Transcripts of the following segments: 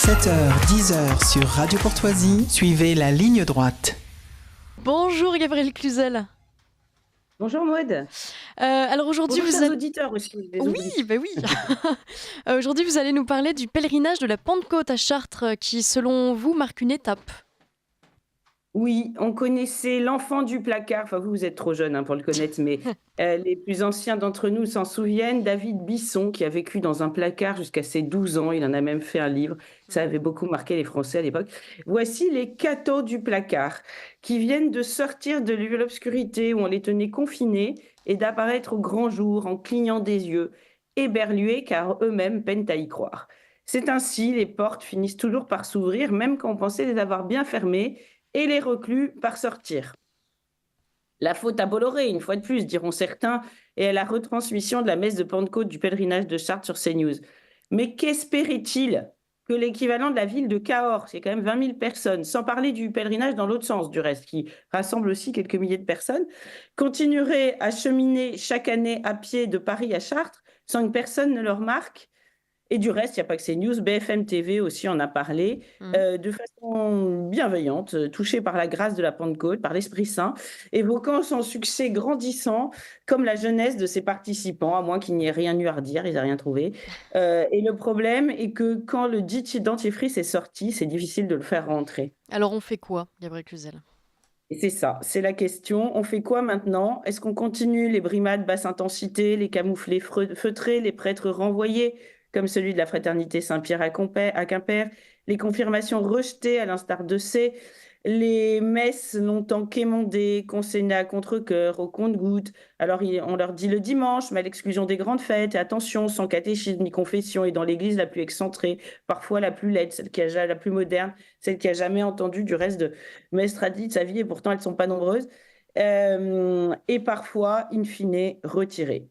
7h-10h sur Radio Courtoisie, suivez la ligne droite. Bonjour Gabriel Cluzel. Bonjour Maud. Alors aujourd'hui Bonjour vous chers allez... auditeurs aussi, je les Oui, oublie. oui. Aujourd'hui vous allez nous parler du pèlerinage de la Pentecôte à Chartres qui selon vous marque une étape. Oui, on connaissait l'enfant du placard, enfin vous êtes trop jeune pour le connaître, mais les plus anciens d'entre nous s'en souviennent, David Bisson qui a vécu dans un placard jusqu'à ses 12 ans, il en a même fait un livre, ça avait beaucoup marqué les Français à l'époque. Voici les cathos du placard qui viennent de sortir de l'obscurité où on les tenait confinés et d'apparaître au grand jour en clignant des yeux, éberlués car eux-mêmes peinent à y croire. C'est ainsi, les portes finissent toujours par s'ouvrir, même quand on pensait les avoir bien fermées, et les reclus par sortir. La faute à Bolloré, une fois de plus, diront certains, et à la retransmission de la messe de Pentecôte du pèlerinage de Chartres sur CNews. Mais qu'espérait-il que l'équivalent de la ville de Cahors, c'est quand même 20 000 personnes, sans parler du pèlerinage dans l'autre sens du reste, qui rassemble aussi quelques milliers de personnes, continuerait à cheminer chaque année à pied de Paris à Chartres sans que personne ne leur marque? Et du reste, il n'y a pas que CNews, BFM TV aussi en a parlé, de façon bienveillante, touchée par la grâce de la Pentecôte, par l'Esprit Saint, évoquant son succès grandissant, comme la jeunesse de ses participants, à moins qu'il n'y ait rien eu à redire, ils n'ont rien trouvé. Et le problème est que quand le dit dentifrice est sorti, c'est difficile de le faire rentrer. Alors on fait quoi, Gabriel Cluzel? Et c'est ça, c'est la question. On fait quoi maintenant? Est-ce qu'on continue les brimades basse intensité, les camouflets feutrés, les prêtres renvoyés, comme celui de la fraternité Saint-Pierre à Quimper, les confirmations rejetées à l'instar de C, les messes longtemps quémandées, consignées à contre-cœur, au compte-gouttes. Alors on leur dit le dimanche, mais à l'exclusion des grandes fêtes, et attention, sans catéchisme ni confession, et dans l'église la plus excentrée, parfois la plus laide, celle qui a la plus moderne, celle qui a jamais entendu du reste de messe tradie de sa vie, et pourtant elles sont pas nombreuses, et parfois, in fine, retirées.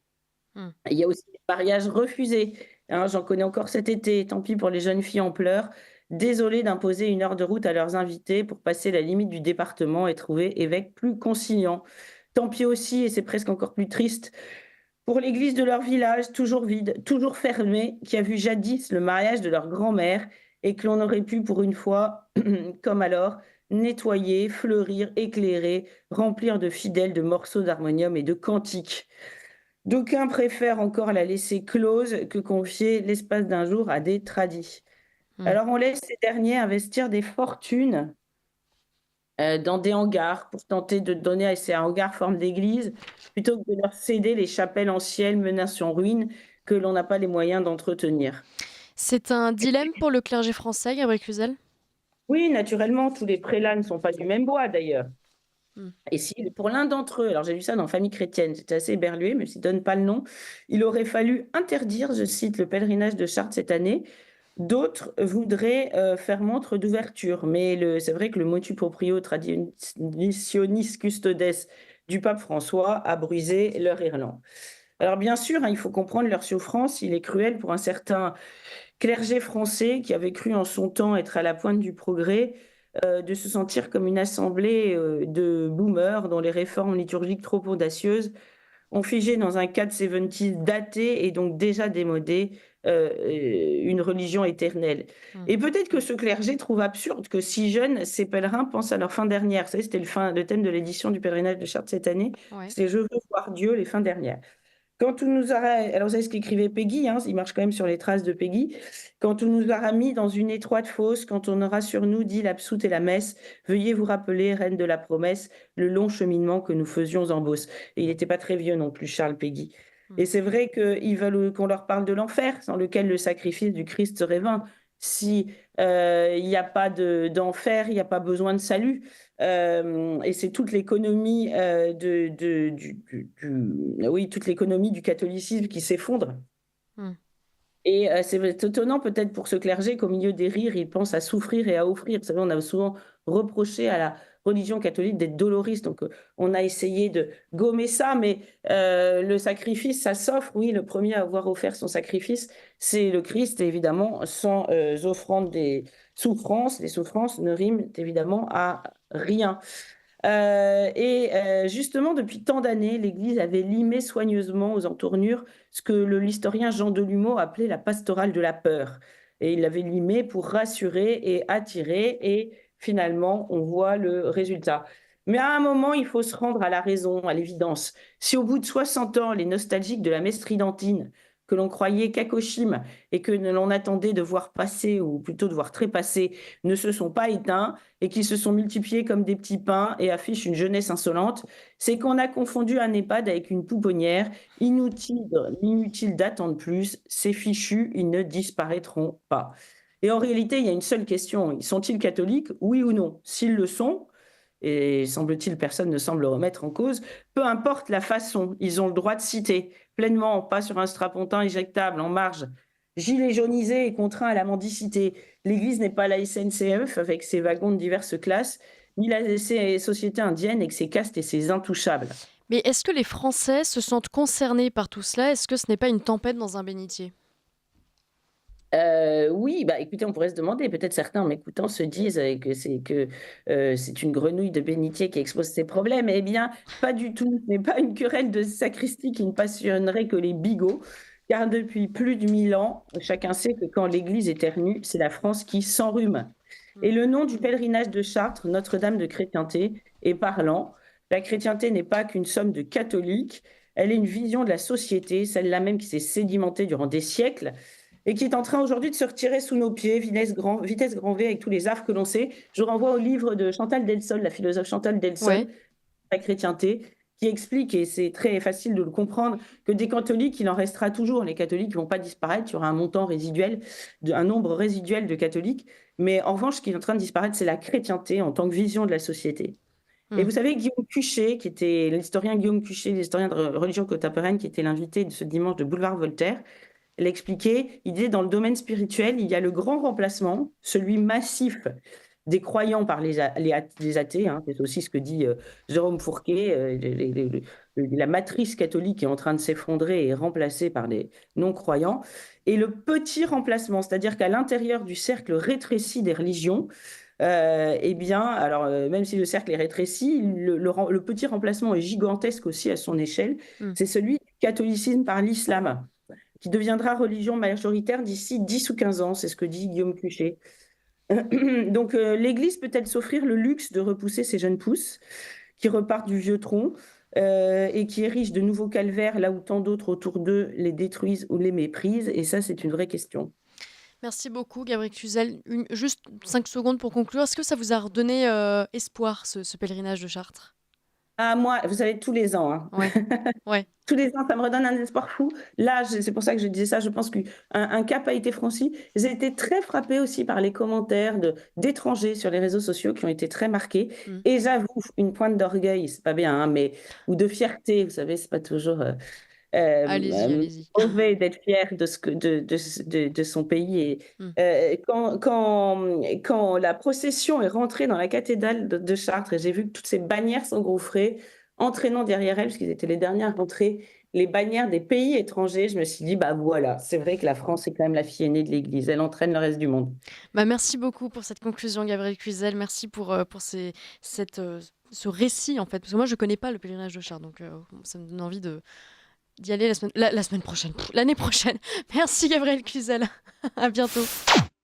Il y a aussi les mariages refusés. J'en connais encore cet été. Tant pis pour les jeunes filles en pleurs. Désolées d'imposer 1 heure de route à leurs invités pour passer la limite du département et trouver évêque plus conciliant. Tant pis aussi, et c'est presque encore plus triste, pour l'église de leur village, toujours vide, toujours fermée, qui a vu jadis le mariage de leur grand-mère et que l'on aurait pu pour une fois, comme alors, nettoyer, fleurir, éclairer, remplir de fidèles de morceaux d'harmonium et de cantiques. D'aucuns préfèrent encore la laisser close que confier l'espace d'un jour à des tradis. Alors on laisse ces derniers investir des fortunes dans des hangars pour tenter de donner à ces hangars forme d'église, plutôt que de leur céder les chapelles anciennes menacées en ruine que l'on n'a pas les moyens d'entretenir. C'est un dilemme pour le clergé français, Gabriel Cluzel? Oui, naturellement, tous les prélats ne sont pas du même bois d'ailleurs. Mm. Et si pour l'un d'entre eux, alors j'ai vu ça dans Famille chrétienne, c'était assez éberlué, mais s'il ne donne pas le nom, il aurait fallu interdire, je cite, le pèlerinage de Chartres cette année. D'autres voudraient faire montre d'ouverture, mais c'est vrai que le motu proprio traditionis custodes du pape François a brisé leur élan. Alors bien sûr, il faut comprendre leur souffrance, il est cruel pour un certain clergé français qui avait cru en son temps être à la pointe du progrès, de se sentir comme une assemblée de boomers dont les réformes liturgiques trop audacieuses ont figé dans un cadre 70 daté et donc déjà démodé une religion éternelle. Et peut-être que ce clergé trouve absurde que si jeunes, ces pèlerins pensent à leur fin dernière. Vous savez, c'était le thème de l'édition du pèlerinage de Chartres cette année. Ouais. C'était Je veux voir Dieu, les fins dernières. Quand on nous aura, alors vous savez ce qu'écrivait Peggy, il marche quand même sur les traces de Peggy. Quand on nous aura mis dans une étroite fosse, quand on aura sur nous dit l'absoute et la messe, veuillez vous rappeler, reine de la promesse, le long cheminement que nous faisions en Beauce. Et il n'était pas très vieux non plus, Charles Peggy. Et c'est vrai qu'ils veulent qu'on leur parle de l'enfer, sans lequel le sacrifice du Christ serait vain. Si il n'y a pas d'enfer, il n'y a pas besoin de salut. Et c'est toute l'économie oui, toute l'économie du catholicisme qui s'effondre. Et c'est étonnant peut-être pour ce clergé qu'au milieu des rires, il pense à souffrir et à offrir. Vous savez, on a souvent reproché à la religion catholique d'être doloriste. Donc, on a essayé de gommer ça, mais le sacrifice, ça s'offre. Oui, le premier à avoir offert son sacrifice, c'est le Christ, évidemment, sans offrande des souffrances. Les souffrances ne riment évidemment à rien. Justement, depuis tant d'années, l'Église avait limé soigneusement aux entournures ce que l'historien Jean Delumeau appelait la pastorale de la peur. et il l'avait limé pour rassurer et attirer et finalement, on voit le résultat. Mais à un moment, il faut se rendre à la raison, à l'évidence. Si au bout de 60 ans, les nostalgiques de la messe tridentine, que l'on croyait cacochime et que l'on attendait de voir passer, ou plutôt de voir trépasser, ne se sont pas éteints et qui se sont multipliés comme des petits pains et affichent une jeunesse insolente, c'est qu'on a confondu un EHPAD avec une pouponnière. Inutile d'attendre plus, ces fichus, ils ne disparaîtront pas. Et en réalité, il y a une seule question, sont-ils catholiques, oui ou non? S'ils le sont, et semble-t-il, personne ne semble le remettre en cause, peu importe la façon, ils ont le droit de citer pleinement, pas sur un strapontin éjectable en marge. Gilets jaunisés et contraints à la mendicité. L'Église n'est pas la SNCF avec ses wagons de diverses classes, ni la société indienne avec ses castes et ses intouchables. Mais est-ce que les Français se sentent concernés par tout cela? Est-ce que ce n'est pas une tempête dans un bénitier? Oui, bah, écoutez, on pourrait se demander, peut-être certains en m'écoutant se disent, c'est une grenouille de bénitier qui expose ses problèmes. Eh bien, pas du tout. Ce n'est pas une querelle de sacristie qui ne passionnerait que les bigots, car depuis plus de 1000 ans, chacun sait que quand l'Église éternue, c'est la France qui s'enrhume. Et le nom du pèlerinage de Chartres, Notre-Dame de chrétienté, est parlant. La chrétienté n'est pas qu'une somme de catholiques, elle est une vision de la société, celle-là même qui s'est sédimentée durant des siècles et qui est en train aujourd'hui de se retirer sous nos pieds, vitesse grand V avec tous les affres que l'on sait. Je renvoie au livre de Chantal Delsol, la philosophe Chantal Delsol, Ouais. La chrétienté, qui explique, et c'est très facile de le comprendre, que des catholiques, il en restera toujours. Les catholiques ne vont pas disparaître, il y aura un montant résiduel, un nombre résiduel de catholiques. Mais en revanche, ce qui est en train de disparaître, c'est la chrétienté en tant que vision de la société. Et Hmm. vous savez, Guillaume Cuchet, qui était l'historien Guillaume Cuchet, l'historien de religion contemporaine, qui était l'invité de ce dimanche de Boulevard Voltaire, elle expliquait, il disait dans le domaine spirituel, il y a le grand remplacement, celui massif des croyants par les athées, hein, c'est aussi ce que dit Jérôme Fourquet, la matrice catholique est en train de s'effondrer et remplacée par les non-croyants, et le petit remplacement, c'est-à-dire qu'à l'intérieur du cercle rétréci des religions, eh bien, alors même si le cercle est rétréci, le petit remplacement est gigantesque aussi à son échelle, Hmm. c'est celui du catholicisme par l'islam qui deviendra religion majoritaire d'ici 10 ou 15 ans, c'est ce que dit Guillaume Cuchet. Donc l'Église peut-elle s'offrir le luxe de repousser ces jeunes pousses qui repartent du vieux tronc et qui érigent de nouveaux calvaires là où tant d'autres autour d'eux les détruisent ou les méprisent? Et ça, c'est une vraie question. Merci beaucoup, Gabriel Cluzel. Juste 5 secondes pour conclure. Est-ce que ça vous a redonné espoir, ce pèlerinage de Chartres? Ah, moi, vous savez, tous les ans, hein. Ouais, ouais. Tous les ans, ça me redonne un espoir fou. Là, c'est pour ça que je disais ça. Je pense qu'un cap a été franchi. J'ai été très frappée aussi par les commentaires d'étrangers sur les réseaux sociaux qui ont été très marqués. Hmm. Et j'avoue, une pointe d'orgueil, c'est pas bien, hein, mais ou de fierté, vous savez, c'est pas toujours Allez-y, allez-y. mauvais d'être fier de son pays. Et Hmm. quand la procession est rentrée dans la cathédrale de Chartres, et j'ai vu que toutes ces bannières s'engouffraient, entraînant derrière elles, parce qu'ils étaient les dernières rentrées, les bannières des pays étrangers, je me suis dit, bah voilà, c'est vrai que la France est quand même la fille aînée de l'Église, elle entraîne le reste du monde. Bah, merci beaucoup pour cette conclusion, Gabriel Cluzel. Merci pour ce récit, en fait. Parce que moi, je ne connais pas le pèlerinage de Chartres, donc ça me donne envie d'y aller la semaine prochaine, l'année prochaine. Merci, Gabriel Cluzel. À bientôt.